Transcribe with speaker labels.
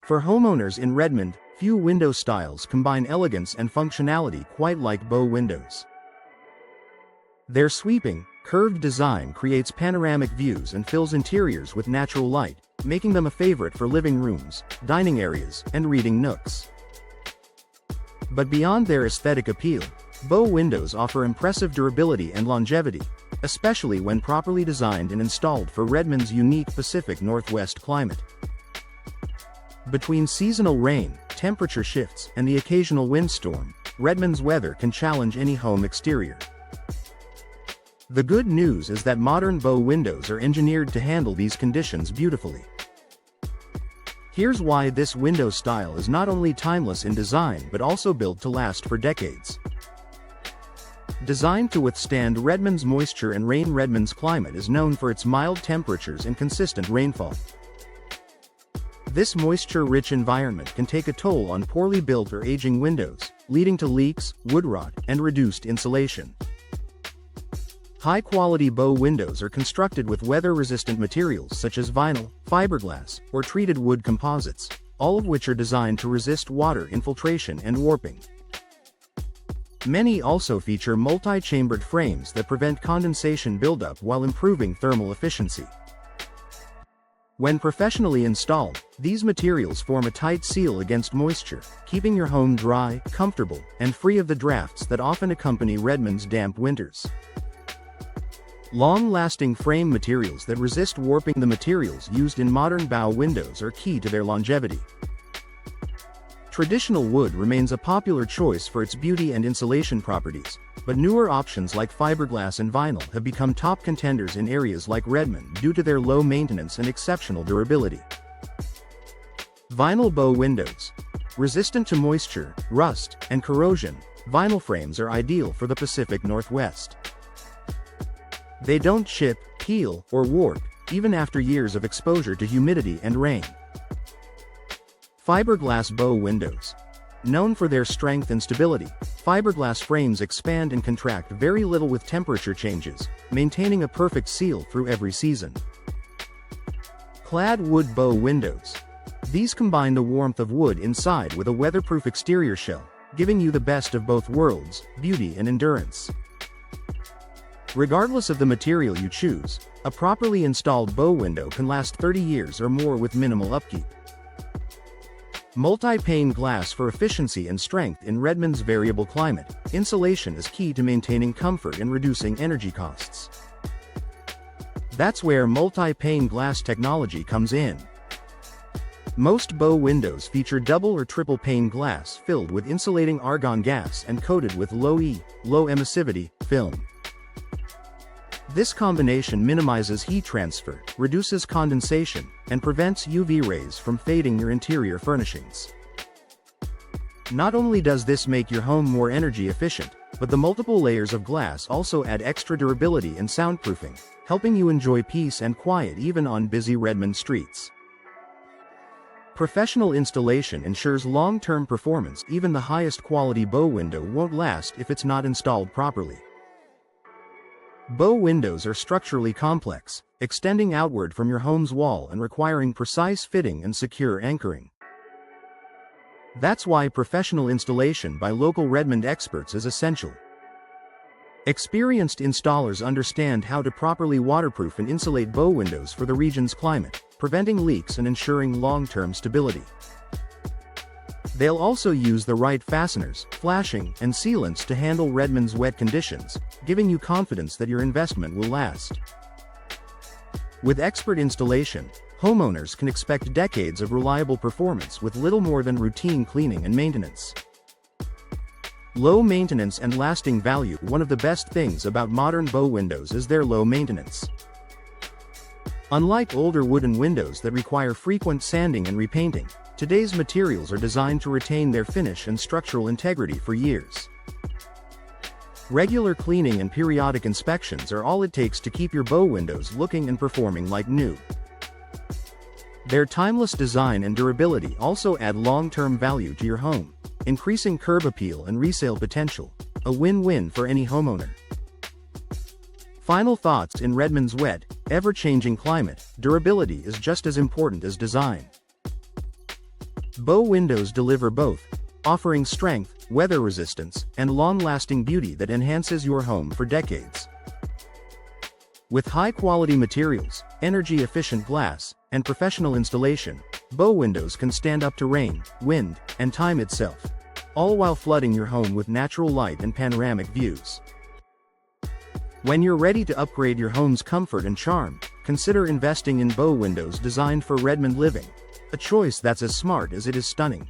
Speaker 1: For homeowners in Redmond, few window styles combine elegance and functionality quite like Bow Windows. Their sweeping, curved design creates panoramic views and fills interiors with natural light, making them a favorite for living rooms, dining areas, and reading nooks. But beyond their aesthetic appeal, Bow Windows offer impressive durability and longevity, especially when properly designed and installed for Redmond's unique Pacific Northwest climate. Between seasonal rain, temperature shifts, and the occasional windstorm, Redmond's weather can challenge any home exterior. The good news is that modern Bow windows are engineered to handle these conditions beautifully. Here's why this window style is not only timeless in design but also built to last for decades. Designed to withstand Redmond's moisture and rain, Redmond's climate is known for its mild temperatures and consistent rainfall. This moisture-rich environment can take a toll on poorly built or aging windows, leading to leaks, wood rot, and reduced insulation. High-quality Bow windows are constructed with weather-resistant materials such as vinyl, fiberglass, or treated wood composites, all of which are designed to resist water infiltration and warping. Many also feature multi-chambered frames that prevent condensation buildup while improving thermal efficiency. When professionally installed, these materials form a tight seal against moisture, keeping your home dry, comfortable, and free of the drafts that often accompany Redmond's damp winters. Long-lasting frame materials that resist warping. The materials used in modern Bow windows are key to their longevity. Traditional wood remains a popular choice for its beauty and insulation properties, but newer options like fiberglass and vinyl have become top contenders in areas like Redmond due to their low maintenance and exceptional durability. Vinyl Bow windows. Resistant to moisture, rust, and corrosion, vinyl frames are ideal for the Pacific Northwest. They don't chip, peel, or warp, even after years of exposure to humidity and rain. Fiberglass Bow windows. Known for their strength and stability, fiberglass frames expand and contract very little with temperature changes, maintaining a perfect seal through every season. Clad wood Bow windows. These combine the warmth of wood inside with a weatherproof exterior shell, giving you the best of both worlds, beauty and endurance. Regardless of the material you choose, a properly installed Bow window can last 30 years or more with minimal upkeep. Multi-pane glass for efficiency and strength. In Redmond's variable climate, insulation is key to maintaining comfort and reducing energy costs. That's where multi-pane glass technology comes in. Most Bow windows feature double or triple pane glass filled with insulating argon gas and coated with low emissivity film. This combination minimizes heat transfer, reduces condensation, and prevents UV rays from fading your interior furnishings. Not only does this make your home more energy efficient, but the multiple layers of glass also add extra durability and soundproofing, helping you enjoy peace and quiet even on busy Redmond streets. Professional installation ensures long-term performance. Even the highest quality Bow window won't last if it's not installed properly. Bow windows are structurally complex, extending outward from your home's wall and requiring precise fitting and secure anchoring. That's why professional installation by local Redmond experts is essential. Experienced installers understand how to properly waterproof and insulate Bow windows for the region's climate, preventing leaks and ensuring long-term stability. They'll also use the right fasteners, flashing, and sealants to handle Redmond's wet conditions, giving you confidence that your investment will last. With expert installation, homeowners can expect decades of reliable performance with little more than routine cleaning and maintenance. Low maintenance and lasting value. One of the best things about modern Bow windows is their low maintenance. Unlike older wooden windows that require frequent sanding and repainting, today's materials are designed to retain their finish and structural integrity for years. Regular cleaning and periodic inspections are all it takes to keep your Bow windows looking and performing like new. Their timeless design and durability also add long-term value to your home, increasing curb appeal and resale potential, a win-win for any homeowner. Final thoughts. In Redmond's wet, ever-changing climate, durability is just as important as design. Bow windows deliver both, offering strength, weather resistance, and long-lasting beauty that enhances your home for decades. With high-quality materials, energy-efficient glass, and professional installation, bow windows can stand up to rain, wind, and time itself, all while flooding your home with natural light and panoramic views. When you're ready to upgrade your home's comfort and charm, consider investing in bow windows designed for Redmond living, a choice that's as smart as it is stunning.